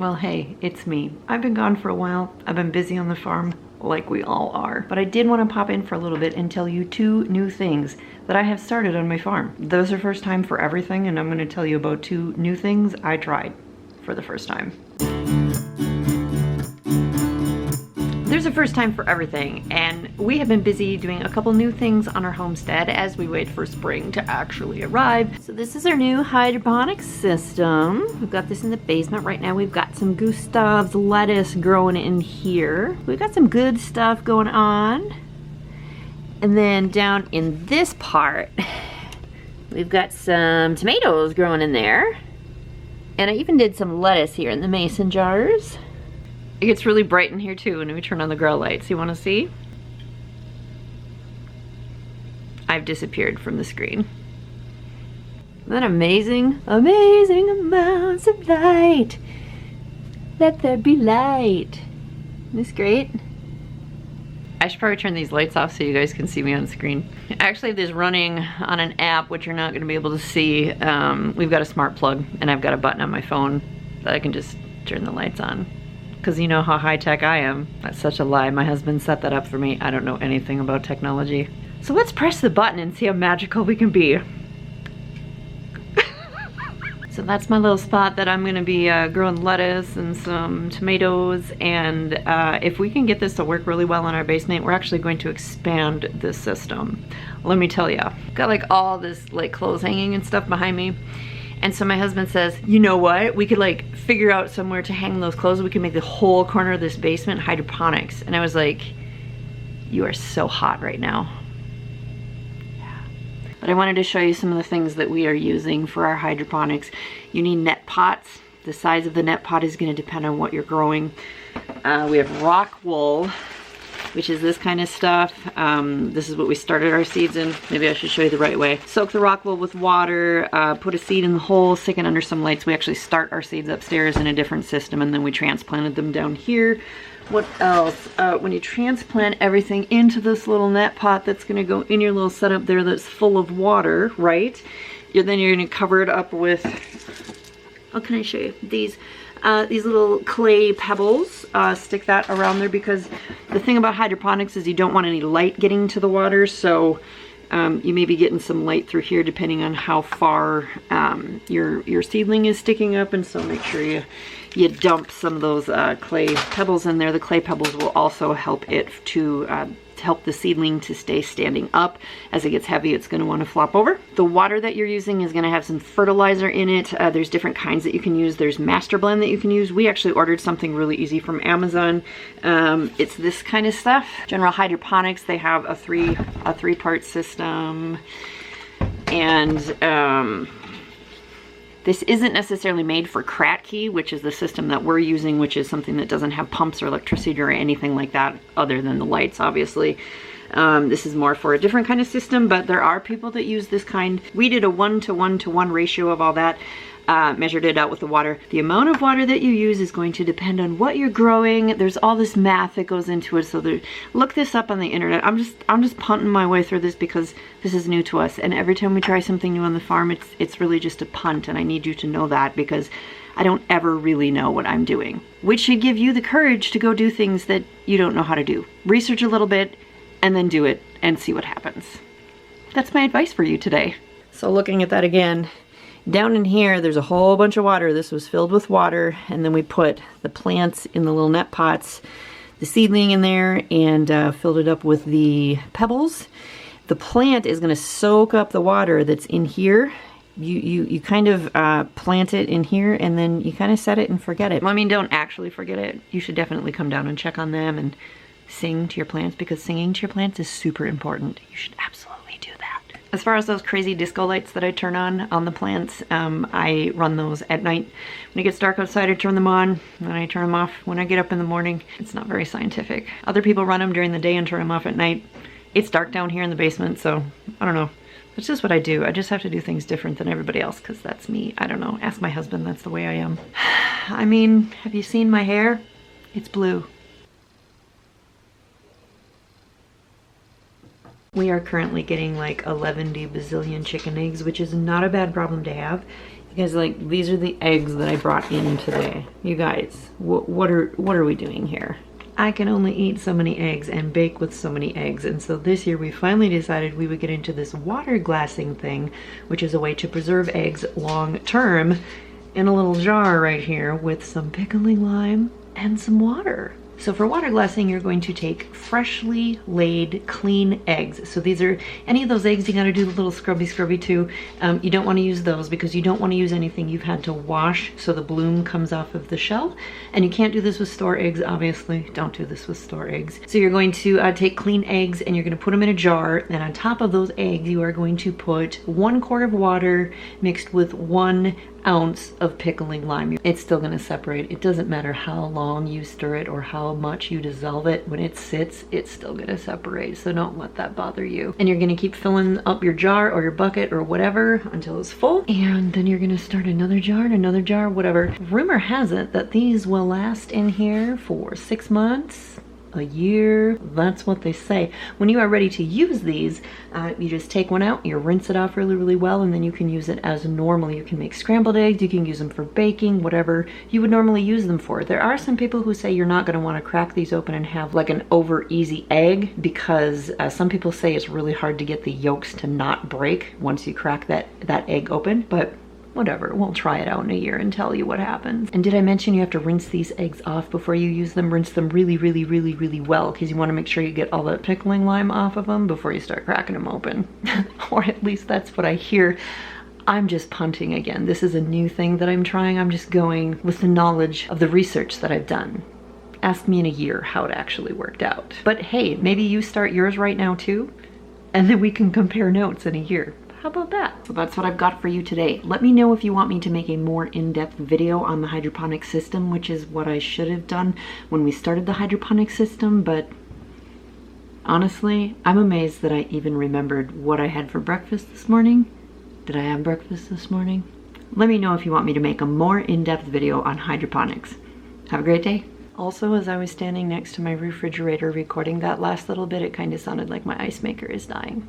Well, hey, it's me. I've been gone for a while. I've been busy on the farm, like we all are. But I did want to pop in for a little bit and tell you 2 new things that I have started on my farm. Those are first time for everything, and I'm going to tell you about 2 new things I tried for the first time. There's a first time for everything, and we have been busy doing a couple new things on our homestead as we wait for spring to actually arrive. So this is our new hydroponics system. We've got this in the basement right now. We've got some Gustav's lettuce growing in here. We've got some good stuff going on. And then down in this part, we've got some tomatoes growing in there. And I even did some lettuce here in the mason jars. It gets really bright in here too when we turn on the grow lights. You want to see? I've disappeared from the screen. Isn't that amazing? Amazing amounts of light. Let there be light. Isn't this great? I should probably turn these lights off so you guys can see me on screen. I actually have this running on an app, which you're not going to be able to see. We've got a smart plug, and I've got a button on my phone that I can just turn the lights on. Because you know how high-tech I am. That's such a lie. My husband set that up for me. I don't know anything about technology. So let's press the button and see how magical we can be. So that's my little spot that I'm gonna be growing lettuce and some tomatoes, and if we can get this to work really well in our basement, we're actually going to expand this system. Let me tell you, got like all this like clothes hanging and stuff behind me. And so my husband says, you know what? We could like figure out somewhere to hang those clothes. We can make the whole corner of this basement hydroponics. And I was like, you are so hot right now. Yeah. But I wanted to show you some of the things that we are using for our hydroponics. You need net pots. The size of the net pot is gonna depend on what you're growing. We have rock wool, which is this kind of stuff. This is what we started our seeds in. Maybe I should show you the right way. Soak the rock wool with water, put a seed in the hole, stick it under some lights. We actually start our seeds upstairs in a different system, and then we transplanted them down here. What else? When you transplant everything into this little net pot that's gonna go in your little setup there that's full of water, right? Then you're gonna cover it up with, how can I show you? These little clay pebbles, stick that around there, because the thing about hydroponics is you don't want any light getting to the water, so you may be getting some light through here depending on how far your seedling is sticking up, and so make sure you dump some of those clay pebbles in there. The clay pebbles will also help it to help the seedling to stay standing up. As it gets heavy, it's going to want to flop over. The water that you're using is going to have some fertilizer in it. There's different kinds that you can use. There's Master Blend that you can use. We actually ordered something really easy from Amazon. It's this kind of stuff. General Hydroponics, they have a three-part system, and this isn't necessarily made for Kratky, which is the system that we're using, which is something that doesn't have pumps or electricity or anything like that, other than the lights, obviously. This is more for a different kind of system, but there are people that use this kind. We did a 1-to-1-to-1 ratio of all that, measured it out with the water. The amount of water that you use is going to depend on what you're growing. There's all this math that goes into it, so look this up on the internet. I'm just punting my way through this because this is new to us, and every time we try something new on the farm, it's really just a punt, and I need you to know that, because I don't ever really know what I'm doing, which should give you the courage to go do things that you don't know how to do. Research a little bit and then do it and see what happens. That's my advice for you today. So looking at that again, down in here, there's a whole bunch of water. This was filled with water, and then we put the plants in the little net pots, the seedling in there, and filled it up with the pebbles. The plant is going to soak up the water that's in here. You kind of plant it in here, and then you kind of set it and forget it. Well, I mean, don't actually forget it. You should definitely come down and check on them and sing to your plants, because singing to your plants is super important. You should absolutely do that. As far as those crazy disco lights that I turn on the plants, I run those at night. When it gets dark outside, I turn them on, and I turn them off when I get up in the morning. It's not very scientific. Other people run them during the day and turn them off at night. It's dark down here in the basement, so I don't know. It's just what I do. I just have to do things different than everybody else, because that's me. I don't know. Ask my husband. That's the way I am. I mean, have you seen my hair? It's blue. We are currently getting like 11 bazillion chicken eggs, which is not a bad problem to have. Because like, these are the eggs that I brought in today. You guys, what are we doing here? I can only eat so many eggs and bake with so many eggs, and so this year we finally decided we would get into this water glassing thing, which is a way to preserve eggs long term in a little jar right here with some pickling lime and some water. So for water glassing, you're going to take freshly laid, clean eggs. So these are, any of those eggs, you gotta do the little scrubby too. You don't wanna use those because you don't wanna use anything you've had to wash so the bloom comes off of the shell. And you can't do this with store eggs, obviously. Don't do this with store eggs. So you're going to take clean eggs and you're gonna put them in a jar. And on top of those eggs, you are going to put 1 quart of water mixed with 1 ounce of pickling lime. It's still gonna separate. It doesn't matter how long you stir it or how much you dissolve it. When it sits, it's still gonna separate. So don't let that bother you. And you're gonna keep filling up your jar or your bucket or whatever until it's full. And then you're gonna start another jar, whatever. Rumor has it that these will last in here for 6 months, a year. That's what they say. When you are ready to use these, you just take one out, you rinse it off really well, and then you can use it as normal. You can make scrambled eggs, you can use them for baking, whatever you would normally use them for. There are some people who say you're not going to want to crack these open and have like an over easy egg, because some people say it's really hard to get the yolks to not break once you crack that egg open, but whatever, we'll try it out in a year and tell you what happens. And did I mention you have to rinse these eggs off before you use them? Rinse them really well, because you want to make sure you get all that pickling lime off of them before you start cracking them open. Or at least that's what I hear. I'm just punting again. This is a new thing that I'm trying. I'm just going with the knowledge of the research that I've done. Ask me in a year how it actually worked out. But hey, maybe you start yours right now too, and then we can compare notes in a year. How about that? So that's what I've got for you today. Let me know if you want me to make a more in-depth video on the hydroponic system, which is what I should have done when we started the hydroponic system, but honestly, I'm amazed that I even remembered what I had for breakfast this morning. Did I have breakfast this morning? Let me know if you want me to make a more in-depth video on hydroponics. Have a great day. Also, as I was standing next to my refrigerator recording that last little bit, it kind of sounded like my ice maker is dying.